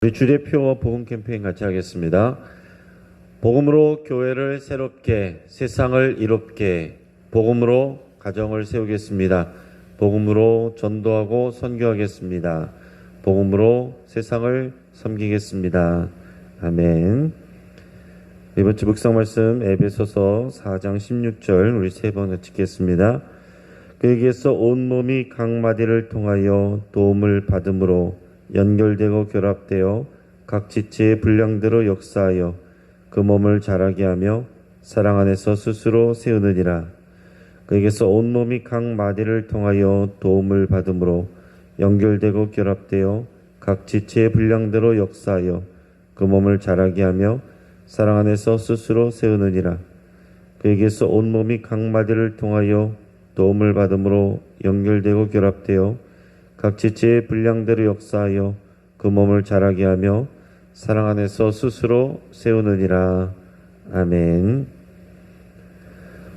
우리 주대표 복음 캠페인 같이 하겠습니다. 복음으로 교회를 새롭게, 세상을 이롭게, 복음으로 가정을 세우겠습니다. 복음으로 전도하고 선교하겠습니다. 복음으로 세상을 섬기겠습니다. 아멘. 이번 주 묵상 말씀 에베소서 4장 16절 우리 세 번 읽겠습니다. 그에게서 온몸이 각 마디를 통하여 도움을 받음으로 연결되고 결합되어 각 지체의 분량대로 역사하여 그 몸을 자라게 하며 사랑 안에서 스스로 세우느니라. 그에게서 온몸이 각 마디를 통하여 도움을 받음으로 연결되고 결합되어 각 지체의 분량대로 역사하여 그 몸을 자라게 하며 사랑 안에서 스스로 세우느니라. 그에게서 온몸이 각 마디를 통하여 도움을 받음으로 연결되고 결합되어 각 지체의 분량대로 역사하여 그 몸을 자라게 하며 사랑 안에서 스스로 세우느니라. 아멘.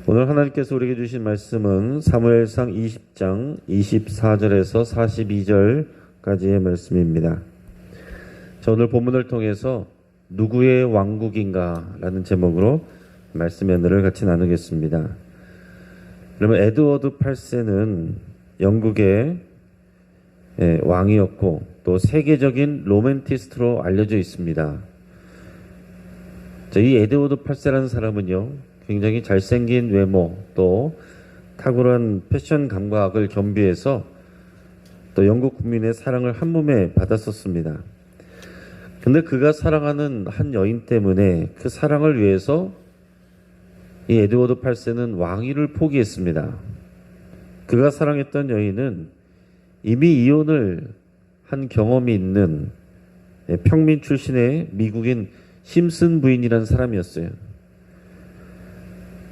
오늘 하나님께서 우리에게 주신 말씀은 사무엘상 20장 24절에서 42절까지의 말씀입니다. 자, 오늘 본문을 통해서 누구의 왕국인가 라는 제목으로 말씀의 은혜를 같이 나누겠습니다. 그러면 에드워드 8세는 영국의 왕이었고 또 세계적인 로맨티스트로 알려져 있습니다. 이 에드워드 8세라는 사람은요, 굉장히 잘생긴 외모 또 탁월한 패션 감각을 겸비해서 또 영국 국민의 사랑을 한몸에 받았었습니다. 근데 그가 사랑하는 한 여인 때문에 그 사랑을 위해서 이 에드워드 8세는 왕위를 포기했습니다. 그가 사랑했던 여인은 이미 이혼을 한 경험이 있는 평민 출신의 미국인 심슨 부인이라는 사람이었어요.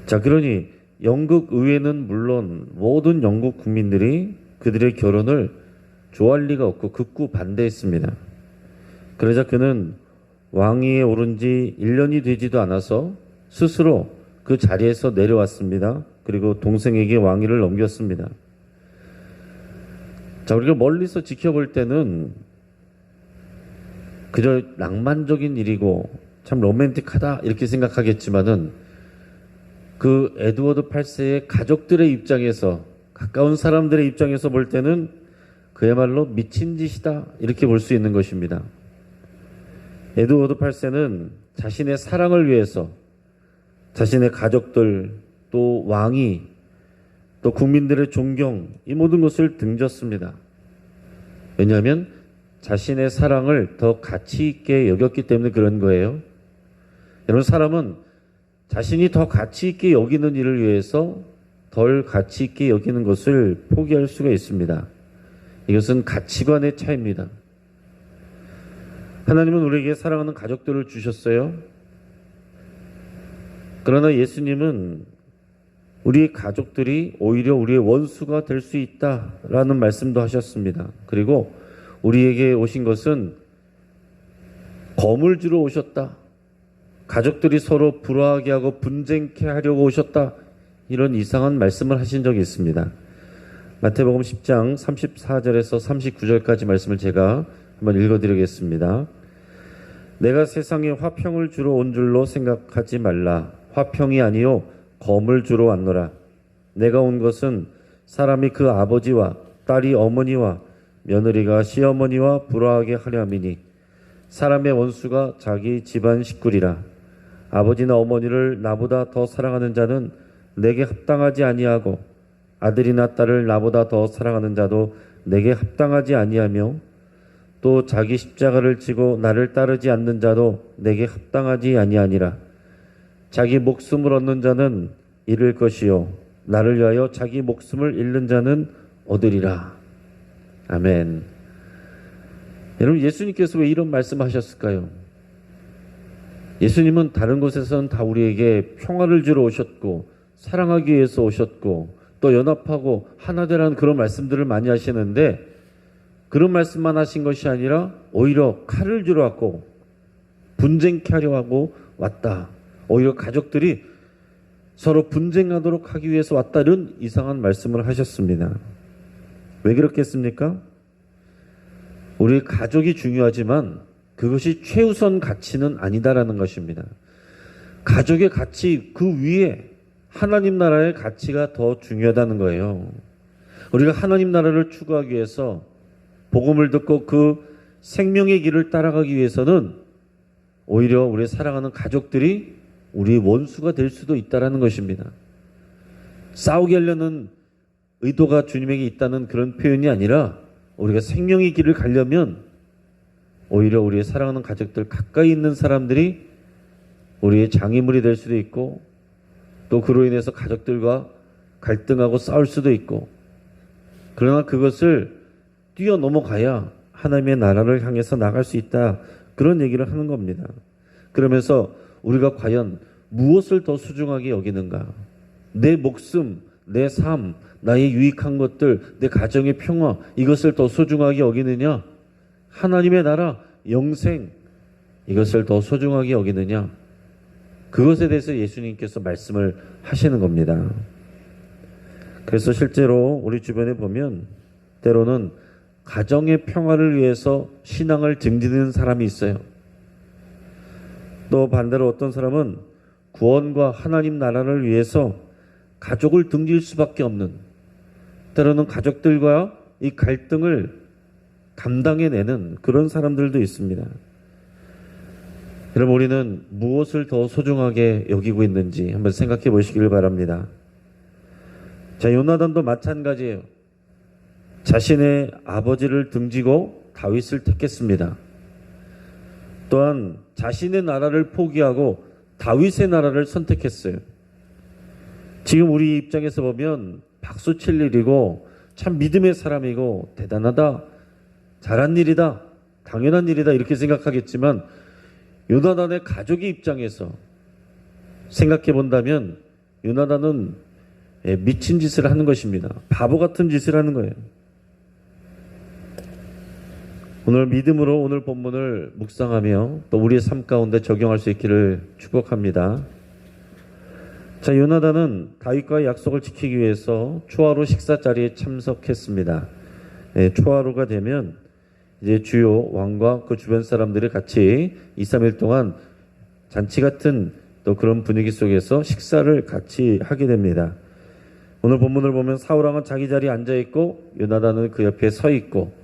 자, 그러니 영국 의회는 물론 모든 영국 국민들이 그들의 결혼을 좋아할 리가 없고 극구 반대했습니다. 그러자 그는 왕위에 오른 지 1년이 되지도 않아서 스스로 그 자리에서 내려왔습니다. 그리고 동생에게 왕위를 넘겼습니다. 자, 우리가 멀리서 지켜볼 때는 그저 낭만적인 일이고 참 로맨틱하다 이렇게 생각하겠지만은 그 에드워드 8세의 가족들의 입장에서, 가까운 사람들의 입장에서 볼 때는 그야말로 미친 짓이다 이렇게 볼 수 있는 것입니다. 에드워드 8세는 자신의 사랑을 위해서 자신의 가족들, 또 왕위, 또 국민들의 존경, 이 모든 것을 등졌습니다. 왜냐하면 자신의 사랑을 더 가치 있게 여겼기 때문에 그런 거예요. 여러분, 사람은 자신이 더 가치 있게 여기는 일을 위해서 덜 가치 있게 여기는 것을 포기할 수가 있습니다. 이것은 가치관의 차이입니다. 하나님은 우리에게 사랑하는 가족들을 주셨어요. 그러나 예수님은 우리의 가족들이 오히려 우리의 원수가 될 수 있다라는 말씀도 하셨습니다. 그리고 우리에게 오신 것은 검을 주러 오셨다. 가족들이 서로 불화하게 하고 분쟁케 하려고 오셨다. 이런 이상한 말씀을 하신 적이 있습니다. 마태복음 10장 34절에서 39절까지 말씀을 제가 한번 읽어드리겠습니다. 내가 세상에 화평을 주러 온 줄로 생각하지 말라. 화평이 아니요 검을 주러 왔노라. 내가 온 것은 사람이 그 아버지와 딸이 어머니와 며느리가 시어머니와 불화하게 하려 함이니 사람의 원수가 자기 집안 식구리라. 아버지나 어머니를 나보다 더 사랑하는 자는 내게 합당하지 아니하고 아들이나 딸을 나보다 더 사랑하는 자도 내게 합당하지 아니하며 또 자기 십자가를 지고 나를 따르지 않는 자도 내게 합당하지 아니하니라. 자기 목숨을 얻는 자는 잃을 것이요 나를 위하여 자기 목숨을 잃는 자는 얻으리라. 아멘. 여러분, 예수님께서 왜 이런 말씀하셨을까요? 예수님은 다른 곳에서는 다 우리에게 평화를 주러 오셨고 사랑하기 위해서 오셨고 또 연합하고 하나 되라는 그런 말씀들을 많이 하시는데, 그런 말씀만 하신 것이 아니라 오히려 칼을 주러 왔고 분쟁케 하려 하고 왔다. 오히려 가족들이 서로 분쟁하도록 하기 위해서 왔다. 이런 이상한 말씀을 하셨습니다. 왜 그렇겠습니까? 우리 가족이 중요하지만 그것이 최우선 가치는 아니다라는 것입니다. 가족의 가치 그 위에 하나님 나라의 가치가 더 중요하다는 거예요. 우리가 하나님 나라를 추구하기 위해서 복음을 듣고 그 생명의 길을 따라가기 위해서는 오히려 우리 사랑하는 가족들이 우리의 원수가 될 수도 있다는 것입니다. 싸우게 하려는 의도가 주님에게 있다는 그런 표현이 아니라 우리가 생명의 길을 가려면 오히려 우리의 사랑하는 가족들 가까이 있는 사람들이 우리의 장애물이 될 수도 있고 또 그로 인해서 가족들과 갈등하고 싸울 수도 있고 그러나 그것을 뛰어넘어가야 하나님의 나라를 향해서 나갈 수 있다. 그런 얘기를 하는 겁니다. 그러면서 우리가 과연 무엇을 더 소중하게 여기는가? 내 목숨, 내 삶, 나의 유익한 것들, 내 가정의 평화 이것을 더 소중하게 여기느냐? 하나님의 나라, 영생 이것을 더 소중하게 여기느냐? 그것에 대해서 예수님께서 말씀을 하시는 겁니다. 그래서 실제로 우리 주변에 보면 때로는 가정의 평화를 위해서 신앙을 등지는 사람이 있어요. 또 반대로 어떤 사람은 구원과 하나님 나라를 위해서 가족을 등질 수밖에 없는, 때로는 가족들과 이 갈등을 감당해내는 그런 사람들도 있습니다. 여러분, 우리는 무엇을 더 소중하게 여기고 있는지 한번 생각해 보시길 바랍니다. 자, 요나단도 마찬가지예요. 자신의 아버지를 등지고 다윗을 택했습니다. 또한 자신의 나라를 포기하고 다윗의 나라를 선택했어요. 지금 우리 입장에서 보면 박수 칠 일이고 참 믿음의 사람이고 대단하다, 잘한 일이다, 당연한 일이다 이렇게 생각하겠지만 요나단의 가족의 입장에서 생각해 본다면 요나단은 미친 짓을 하는 것입니다. 바보 같은 짓을 하는 거예요. 오늘 믿음으로 오늘 본문을 묵상하며 또 우리의 삶 가운데 적용할 수 있기를 축복합니다. 자, 요나단은 다윗과의 약속을 지키기 위해서 초하루 식사 자리에 참석했습니다. 초하루가 되면 이제 주요 왕과 그 주변 사람들이 같이 2, 3일 동안 잔치 같은 또 그런 분위기 속에서 식사를 같이 하게 됩니다. 오늘 본문을 보면 사울왕은 자기 자리에 앉아 있고 요나단은 그 옆에 서 있고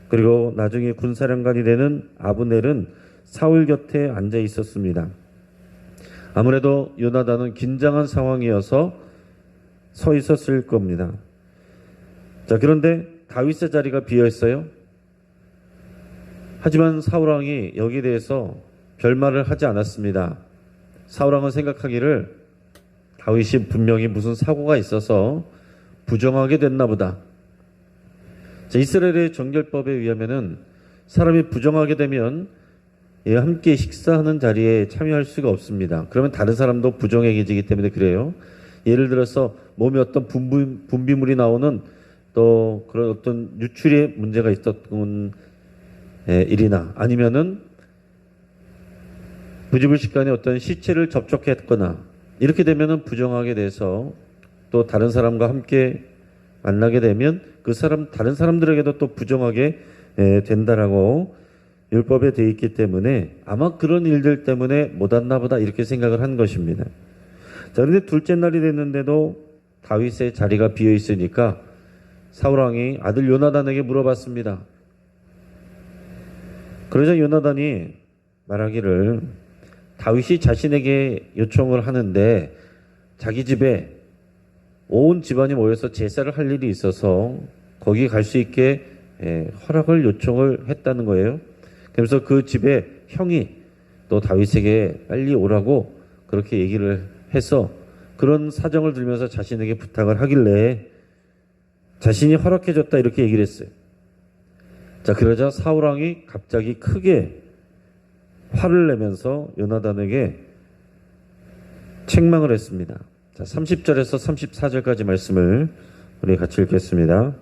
그리고 나중에 군사령관이 되는 아브넬은 사울 곁에 앉아 있었습니다. 아무래도 요나단은 긴장한 상황이어서 서 있었을 겁니다. 자, 그런데 다윗의 자리가 비어 있어요. 하지만 사울왕이 여기에 대해서 별말을 하지 않았습니다. 사울왕은 생각하기를 다윗이 분명히 무슨 사고가 있어서 부정하게 됐나 보다. 자, 이스라엘의 정결법에 의하면은 사람이 부정하게 되면 함께 식사하는 자리에 참여할 수가 없습니다. 그러면 다른 사람도 부정행해지기 때문에 그래요. 예를 들어서 몸에 어떤 분비물이 나오는 또 그런 어떤 유출의 문제가 있었던 일이나 아니면은 부지불식간에 어떤 시체를 접촉했거나 이렇게 되면은 부정하게 돼서 또 다른 사람과 함께 만나게 되면 그 사람 다른 사람들에게도 또 부정하게 된다라고 율법에 되어 있기 때문에 아마 그런 일들 때문에 못 왔나 보다 이렇게 생각을 한 것입니다. 자, 그런데 둘째 날이 됐는데도 다윗의 자리가 비어 있으니까 사울왕이 아들 요나단에게 물어봤습니다. 그러자 요나단이 말하기를 다윗이 자신에게 요청을 하는데 자기 집에 온 집안이 모여서 제사를 할 일이 있어서 거기 갈 수 있게 허락을 요청을 했다는 거예요. 그래서 그 집에 형이 또 다윗에게 빨리 오라고 그렇게 얘기를 해서 그런 사정을 들면서 자신에게 부탁을 하길래 자신이 허락해줬다 이렇게 얘기를 했어요. 자, 그러자 사울왕이 갑자기 크게 화를 내면서 요나단에게 책망을 했습니다. 자, 30절에서 34절까지 말씀을 우리 같이 읽겠습니다.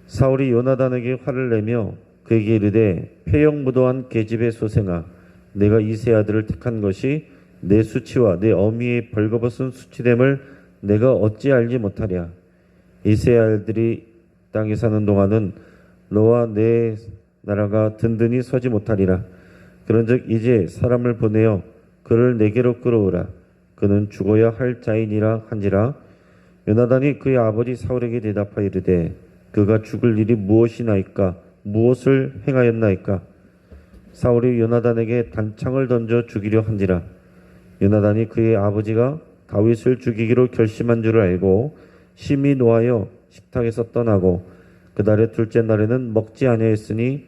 사울이 요나단에게 화를 내며 그에게 이르되 패역무도한 계집의 소생아, 내가 이세 아들을 택한 것이 내 수치와 내 어미의 벌거벗은 수치됨을 내가 어찌 알지 못하랴. 이세 아들이 땅에 사는 동안은 너와 내 나라가 든든히 서지 못하리라. 그런즉 이제 사람을 보내어 그를 내게로 끌어오라. 그는 죽어야 할 자인이라 한지라. 요나단이 그의 아버지 사울에게 대답하여 이르되 그가 죽을 일이 무엇이나이까? 무엇을 행하였나이까? 사울이 요나단에게 단창을 던져 죽이려 한지라. 요나단이 그의 아버지가 다윗을 죽이기로 결심한 줄을 알고 심히 노하여 식탁에서 떠나고 그달의 둘째 날에는 먹지 아니하였으니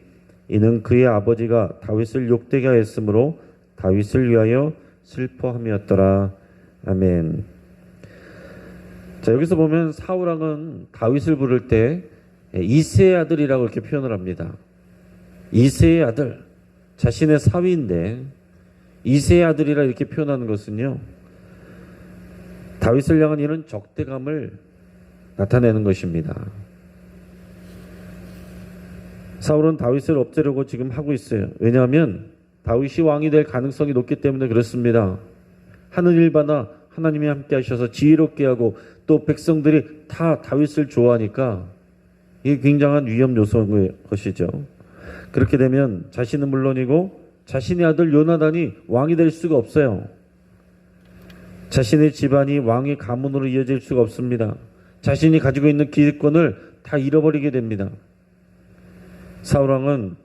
이는 그의 아버지가 다윗을 욕되게 하였으므로 다윗을 위하여 슬퍼함이었더라. 아멘. 자, 여기서 보면 사울왕은 다윗을 부를 때 이새의 아들이라고 이렇게 표현을 합니다. 이새의 아들, 자신의 사위인데 이새의 아들이라 이렇게 표현하는 것은요, 다윗을 향한 이런 적대감을 나타내는 것입니다. 사울은 다윗을 없애려고 지금 하고 있어요. 왜냐하면 다윗이 왕이 될 가능성이 높기 때문에 그렇습니다. 하는 일마다 하나님이 함께 하셔서 지혜롭게 하고 또 백성들이 다 다윗을 좋아하니까 이게 굉장한 위험 요소인 것이죠. 그렇게 되면 자신은 물론이고 자신의 아들 요나단이 왕이 될 수가 없어요. 자신의 집안이 왕의 가문으로 이어질 수가 없습니다. 자신이 가지고 있는 기득권을 다 잃어버리게 됩니다. 사울왕은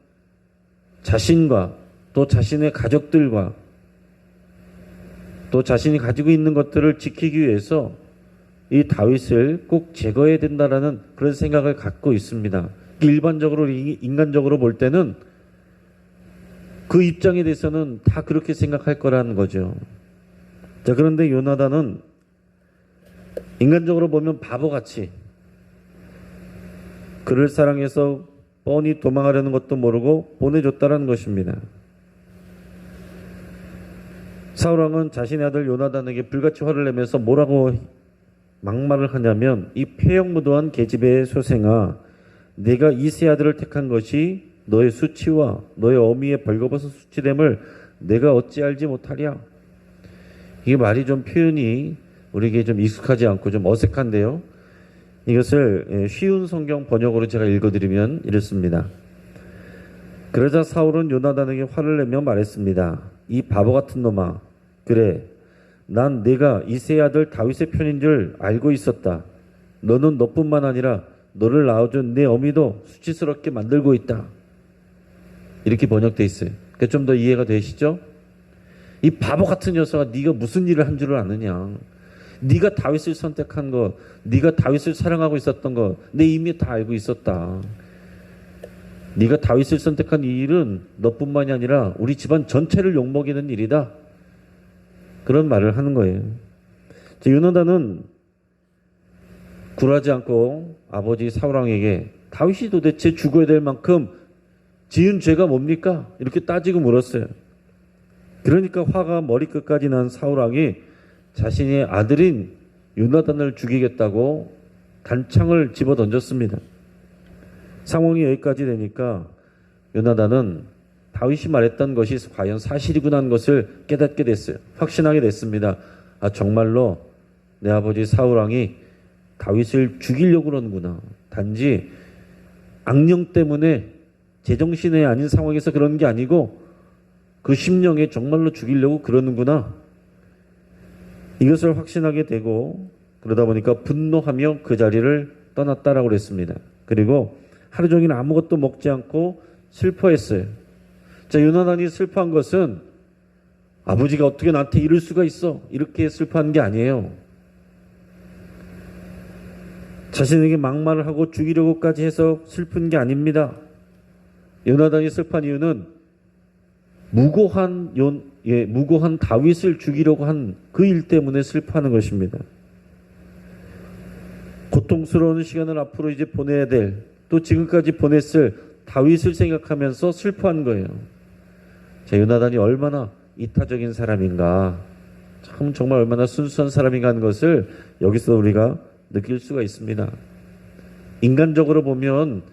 자신과 또 자신의 가족들과 또 자신이 가지고 있는 것들을 지키기 위해서 이 다윗을 꼭 제거해야 된다라는 그런 생각을 갖고 있습니다. 일반적으로 인간적으로 볼 때는 그 입장에 대해서는 다 그렇게 생각할 거라는 거죠. 자, 그런데 요나단은 인간적으로 보면 바보같이 그를 사랑해서 뻔히 도망하려는 것도 모르고 보내줬다라는 것입니다. 사울왕은 자신의 아들 요나단에게 불같이 화를 내면서 뭐라고 막말을 하냐면 이 폐역무도한 계집애의 소생아, 내가 이새 아들을 택한 것이 너의 수치와 너의 어미의 벌거벗은 수치됨을 내가 어찌 알지 못하랴. 이게 말이 좀 표현이 우리에게 좀 익숙하지 않고 좀 어색한데요. 이것을 쉬운 성경 번역으로 제가 읽어드리면 이렇습니다. 그러자 사울은 요나단에게 화를 내며 말했습니다. 이 바보 같은 놈아, 그래, 난 네가 이새의 아들 다윗의 편인 줄 알고 있었다. 너는 너뿐만 아니라 너를 낳아준 내 어미도 수치스럽게 만들고 있다. 이렇게 번역돼 있어요. 그러니까 좀 더 이해가 되시죠? 이 바보 같은 녀석아, 네가 무슨 일을 한 줄을 아느냐. 네가 다윗을 선택한 거, 네가 다윗을 사랑하고 있었던 거, 내 이미 다 알고 있었다. 네가 다윗을 선택한 이 일은 너뿐만이 아니라 우리 집안 전체를 욕먹이는 일이다. 그런 말을 하는 거예요. 요나단은 굴하지 않고 아버지 사울왕에게 다윗이 도대체 죽어야 될 만큼 지은 죄가 뭡니까? 이렇게 따지고 물었어요. 그러니까 화가 머리끝까지 난 사울왕이 자신의 아들인 요나단을 죽이겠다고 단창을 집어 던졌습니다. 상황이 여기까지 되니까 요나단은 다윗이 말했던 것이 과연 사실이구나 하는 것을 깨닫게 됐어요. 확신하게 됐습니다. 아, 정말로 내 아버지 사울왕이 다윗을 죽이려고 그러는구나. 단지 악령 때문에 제정신이 아닌 상황에서 그런 게 아니고 그 심령에 정말로 죽이려고 그러는구나. 이것을 확신하게 되고 그러다 보니까 분노하며 그 자리를 떠났다라고 그랬습니다. 그리고 하루 종일 아무것도 먹지 않고 슬퍼했어요. 자, 요나단이 슬퍼한 것은 아버지가 어떻게 나한테 이럴 수가 있어, 이렇게 슬퍼한 게 아니에요. 자신에게 막말을 하고 죽이려고까지 해서 슬픈 게 아닙니다. 요나단이 슬퍼한 이유는 무고한 다윗을 죽이려고 한 그 일 때문에 슬퍼하는 것입니다. 고통스러운 시간을 앞으로 이제 보내야 될, 또 지금까지 보냈을 다윗을 생각하면서 슬퍼한 거예요. 자, 요나단이 얼마나 이타적인 사람인가, 참 정말 얼마나 순수한 사람인가 하는 것을 여기서 우리가 느낄 수가 있습니다. 인간적으로 보면,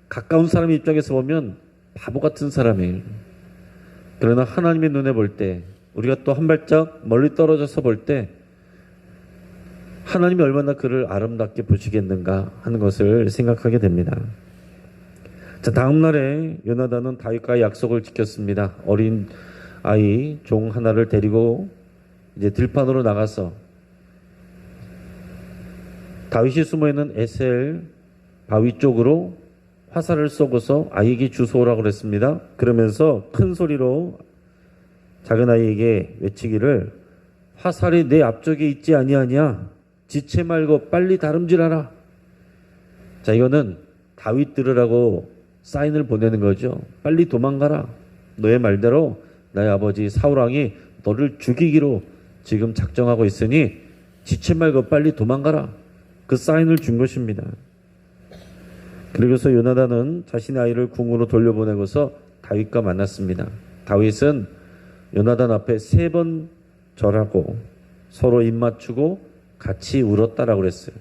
가까운 사람 입장에서 보면 바보 같은 사람이에요. 그러나 하나님의 눈에 볼 때, 우리가 또 한 발짝 멀리 떨어져서 볼 때 하나님이 얼마나 그를 아름답게 보시겠는가 하는 것을 생각하게 됩니다. 자, 다음 날에 요나단은 다윗과의 약속을 지켰습니다. 어린 아이 종 하나를 데리고 이제 들판으로 나가서 다윗이 숨어있는 에셀 바위 쪽으로 화살을 쏘고서 아이에게 주워오라고 그랬습니다. 그러면서 큰 소리로 작은 아이에게 외치기를, 화살이 내 앞쪽에 있지 아니하냐, 지체 말고 빨리 다름질하라. 자, 이거는 다윗 들으라고 사인을 보내는 거죠. 빨리 도망가라. 너의 말대로 나의 아버지 사울왕이 너를 죽이기로 지금 작정하고 있으니 지체 말고 빨리 도망가라. 그 사인을 준 것입니다. 그리고서 요나단은 자신의 아이를 궁으로 돌려보내고서 다윗과 만났습니다. 다윗은 요나단 앞에 3번 절하고 서로 입맞추고 같이 울었다라고 그랬어요.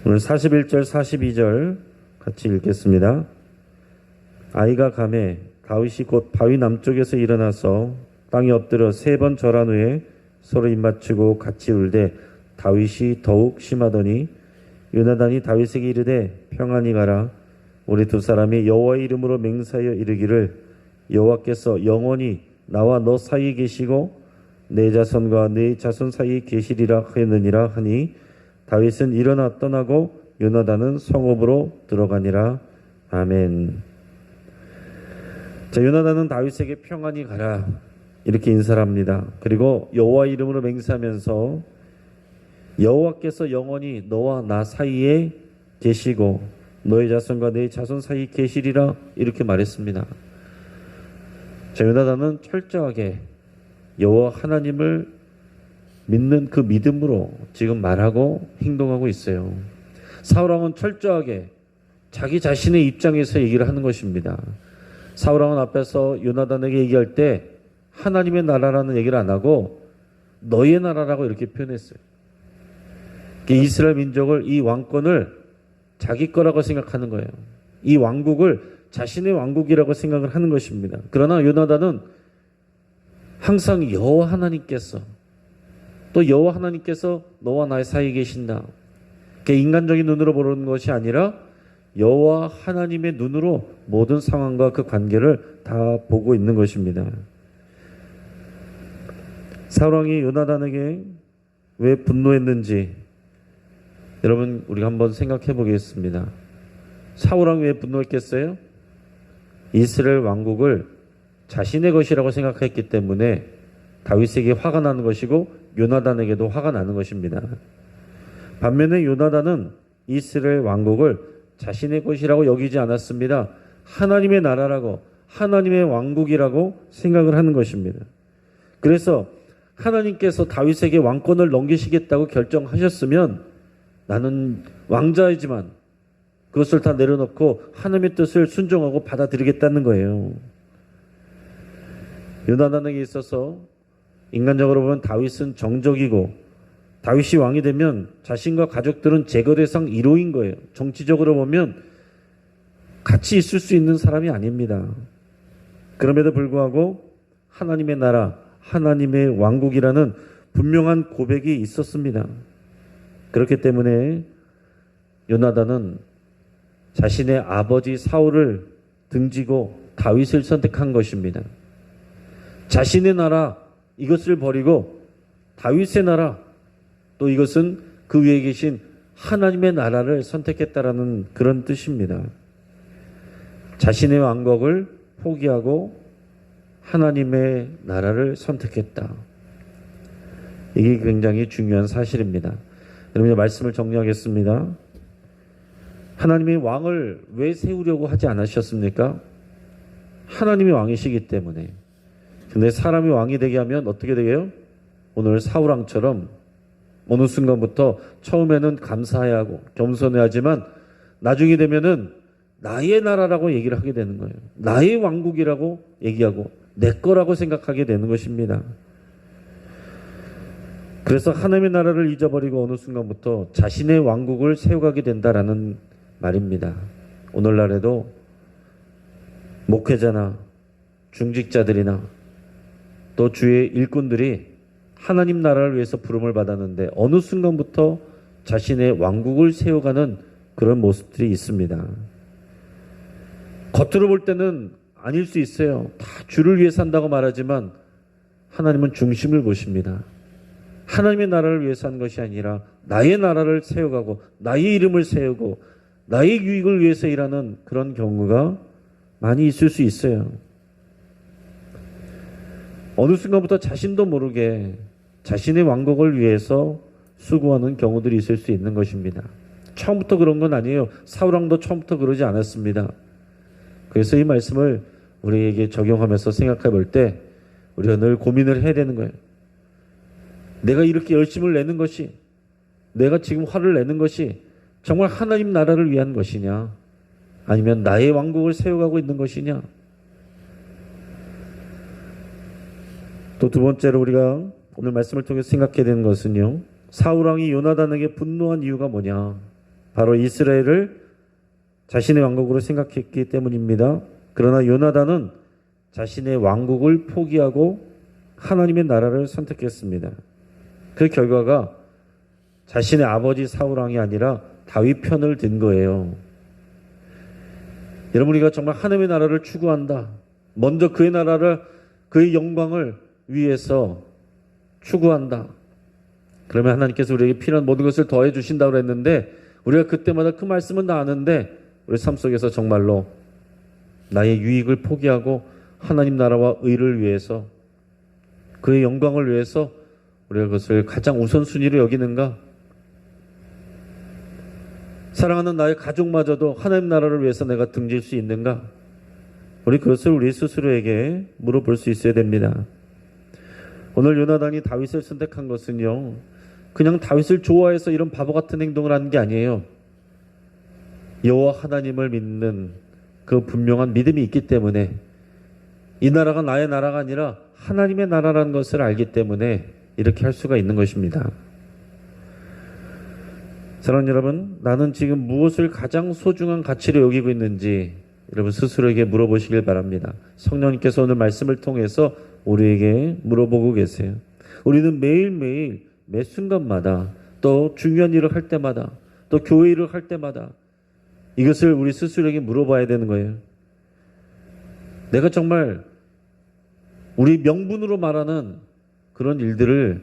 오늘 41절 42절 같이 읽겠습니다. 아이가 가매 다윗이 곧 바위 남쪽에서 일어나서 땅에 엎드려 3번 절한 후에 서로 입맞추고 같이 울되 다윗이 더욱 심하더니 요나단이 다윗에게 이르되 평안히 가라. 우리 두 사람이 여호와의 이름으로 맹세하여 이르기를 여호와께서 영원히 나와 너 사이에 계시고 내 자손과 네 자손 사이에 계시리라 하였느니라 하니 다윗은 일어나 떠나고 요나단은 성읍으로 들어가니라. 아멘. 자, 요나단은 다윗에게 평안히 가라 이렇게 인사를 합니다. 그리고 여호와 이름으로 맹세하면서 여호와께서 영원히 너와 나 사이에 계시고 너의 자손과 내 자손 사이에 계시리라 이렇게 말했습니다. 자, 요나단은 철저하게 여호와 하나님을 믿는 그 믿음으로 지금 말하고 행동하고 있어요. 사울왕은 철저하게 자기 자신의 입장에서 얘기를 하는 것입니다. 사울왕은 앞에서 요나단에게 얘기할 때 하나님의 나라라는 얘기를 안 하고 너의 나라라고 이렇게 표현했어요. 이스라엘 민족을, 이 왕권을 자기 거라고 생각하는 거예요. 이 왕국을 자신의 왕국이라고 생각을 하는 것입니다. 그러나 요나단은 항상 여호와 하나님께서, 또 여호와 하나님께서 너와 나의 사이에 계신다. 인간적인 눈으로 보는 것이 아니라 여호와 하나님의 눈으로 모든 상황과 그 관계를 다 보고 있는 것입니다. 사울왕이 요나단에게 왜 분노했는지 여러분 우리가 한번 생각해 보겠습니다. 사울왕이 왜 분노했겠어요? 이스라엘 왕국을 자신의 것이라고 생각했기 때문에 다윗에게 화가 나는 것이고 요나단에게도 화가 나는 것입니다. 반면에 요나단은 이스라엘 왕국을 자신의 것이라고 여기지 않았습니다. 하나님의 나라라고, 하나님의 왕국이라고 생각을 하는 것입니다. 그래서 하나님께서 다윗에게 왕권을 넘기시겠다고 결정하셨으면 나는 왕자이지만 그것을 다 내려놓고 하나님의 뜻을 순종하고 받아들이겠다는 거예요. 요나단에게 있어서 인간적으로 보면 다윗은 정적이고 다윗이 왕이 되면 자신과 가족들은 제거 대상 1호인 거예요. 정치적으로 보면 같이 있을 수 있는 사람이 아닙니다. 그럼에도 불구하고 하나님의 나라, 하나님의 왕국이라는 분명한 고백이 있었습니다. 그렇기 때문에 요나단은 자신의 아버지 사울을 등지고 다윗을 선택한 것입니다. 자신의 나라 이것을 버리고 다윗의 나라, 또 이것은 그 위에 계신 하나님의 나라를 선택했다라는 그런 뜻입니다. 자신의 왕국을 포기하고 하나님의 나라를 선택했다. 이게 굉장히 중요한 사실입니다. 여러분, 말씀을 정리하겠습니다. 하나님이 왕을 왜 세우려고 하지 않으셨습니까? 하나님이 왕이시기 때문에. 근데 사람이 왕이 되게 하면 어떻게 되게요? 오늘 사울왕처럼 어느 순간부터 처음에는 감사해야 하고 겸손해야 하지만 나중에 되면은 나의 나라라고 얘기를 하게 되는 거예요. 나의 왕국이라고 얘기하고 내 거라고 생각하게 되는 것입니다. 그래서 하나님의 나라를 잊어버리고 어느 순간부터 자신의 왕국을 세워가게 된다라는 말입니다. 오늘날에도 목회자나 중직자들이나 또 주의 일꾼들이 하나님 나라를 위해서 부름을 받았는데 어느 순간부터 자신의 왕국을 세워가는 그런 모습들이 있습니다. 겉으로 볼 때는 아닐 수 있어요. 다 주를 위해 산다고 말하지만 하나님은 중심을 보십니다. 하나님의 나라를 위해서 한 것이 아니라 나의 나라를 세워가고 나의 이름을 세우고 나의 유익을 위해서 일하는 그런 경우가 많이 있을 수 있어요. 어느 순간부터 자신도 모르게 자신의 왕국을 위해서 수고하는 경우들이 있을 수 있는 것입니다. 처음부터 그런 건 아니에요. 사울왕도 처음부터 그러지 않았습니다. 그래서 이 말씀을 우리에게 적용하면서 생각해 볼 때 우리가 늘 고민을 해야 되는 거예요. 내가 이렇게 열심을 내는 것이, 내가 지금 화를 내는 것이 정말 하나님 나라를 위한 것이냐, 아니면 나의 왕국을 세워가고 있는 것이냐. 또 두 번째로 우리가 오늘 말씀을 통해서 생각해야 되는 것은요, 사울왕이 요나단에게 분노한 이유가 뭐냐. 바로 이스라엘을 자신의 왕국으로 생각했기 때문입니다. 그러나 요나단은 자신의 왕국을 포기하고 하나님의 나라를 선택했습니다. 그 결과가 자신의 아버지 사울왕이 아니라 다윗 편을 든 거예요. 여러분, 우리가 정말 하나님의 나라를 추구한다. 먼저 그의 나라를, 그의 영광을 위해서 추구한다. 그러면 하나님께서 우리에게 필요한 모든 것을 더해 주신다고 했는데, 우리가 그때마다 그 말씀은 다 아는데 우리 삶 속에서 정말로 나의 유익을 포기하고 하나님 나라와 의를 위해서, 그의 영광을 위해서 우리가 그것을 가장 우선순위로 여기는가? 사랑하는 나의 가족마저도 하나님 나라를 위해서 내가 등질 수 있는가? 우리 그것을 우리 스스로에게 물어볼 수 있어야 됩니다. 오늘 요나단이 다윗을 선택한 것은요, 그냥 다윗을 좋아해서 이런 바보 같은 행동을 하는 게 아니에요. 여호와 하나님을 믿는 그 분명한 믿음이 있기 때문에, 이 나라가 나의 나라가 아니라 하나님의 나라라는 것을 알기 때문에 이렇게 할 수가 있는 것입니다. 사랑하는 여러분, 나는 지금 무엇을 가장 소중한 가치로 여기고 있는지 여러분 스스로에게 물어보시길 바랍니다. 성령님께서 오늘 말씀을 통해서 우리에게 물어보고 계세요. 우리는 매일매일 매 순간마다, 또 중요한 일을 할 때마다, 또 교회 일을 할 때마다 이것을 우리 스스로에게 물어봐야 되는 거예요. 내가 정말 우리 명분으로 말하는 그런 일들을,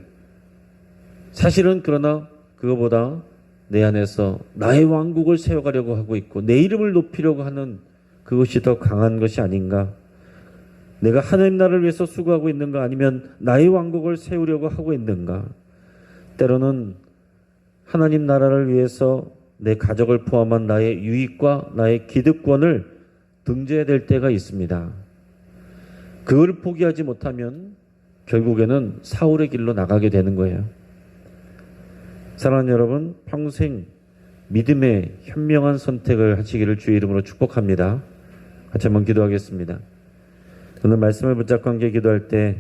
사실은 그러나 그거보다 내 안에서 나의 왕국을 세워가려고 하고 있고 내 이름을 높이려고 하는 그것이 더 강한 것이 아닌가. 내가 하나님 나라를 위해서 수고하고 있는가, 아니면 나의 왕국을 세우려고 하고 있는가. 때로는 하나님 나라를 위해서 내 가족을 포함한 나의 유익과 나의 기득권을 등재해야 될 때가 있습니다. 그걸 포기하지 못하면 결국에는 사울의 길로 나가게 되는 거예요. 사랑하는 여러분, 평생 믿음의 현명한 선택을 하시기를 주의 이름으로 축복합니다. 같이 한번 기도하겠습니다. 오늘 말씀을 붙잡고 함께 기도할 때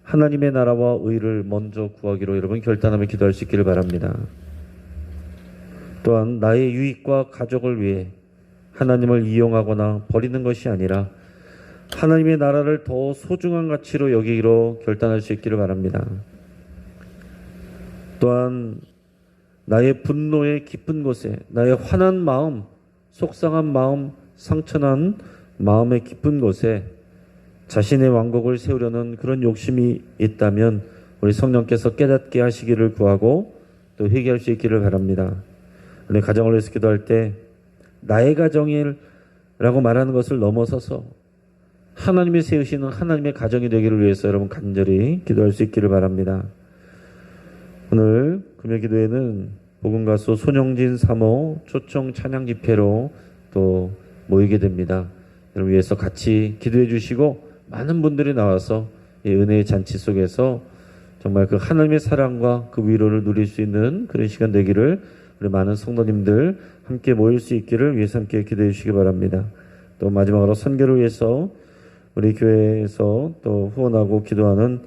하나님의 나라와 의를 먼저 구하기로 여러분 결단하며 기도할 수 있기를 바랍니다. 또한 나의 유익과 가족을 위해 하나님을 이용하거나 버리는 것이 아니라 하나님의 나라를 더 소중한 가치로 여기기로 결단할 수 있기를 바랍니다. 또한 나의 분노의 깊은 곳에, 나의 화난 마음, 속상한 마음, 상처난 마음의 깊은 곳에 자신의 왕국을 세우려는 그런 욕심이 있다면 우리 성령께서 깨닫게 하시기를 구하고 또 회개할 수 있기를 바랍니다. 우리 가정을 위해서 기도할 때 나의 가정이라고 말하는 것을 넘어서서 하나님이 세우시는 하나님의 가정이 되기를 위해서 여러분 간절히 기도할 수 있기를 바랍니다. 오늘 금요 기도회는 복음가수 손영진 사모 초청 찬양 집회로 또 모이게 됩니다. 여러분 위해서 같이 기도해 주시고 많은 분들이 나와서 이 은혜의 잔치 속에서 정말 그 하나님의 사랑과 그 위로를 누릴 수 있는 그런 시간 되기를 우리 많은 성도님들 함께 모일 수 있기를 위해서 함께 기도해 주시기 바랍니다. 또 마지막으로 선교를 위해서 우리 교회에서 또 후원하고 기도하는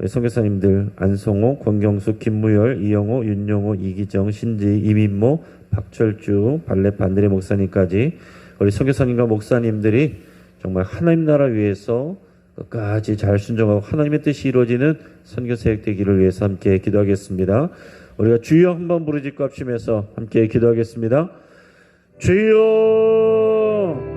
선교사님들 안성호, 권경수, 김무열, 이영호, 윤영호, 이기정, 신지, 이민모, 박철주, 발레 반드레 목사님까지 우리 선교사님과 목사님들이 정말 하나님 나라 위해서 끝까지 잘 순종하고 하나님의 뜻이 이루어지는 선교 사역 되기를 위해서 함께 기도하겠습니다. 우리가 주여 한번 부르짖고 합심해서 함께 기도하겠습니다. 주여.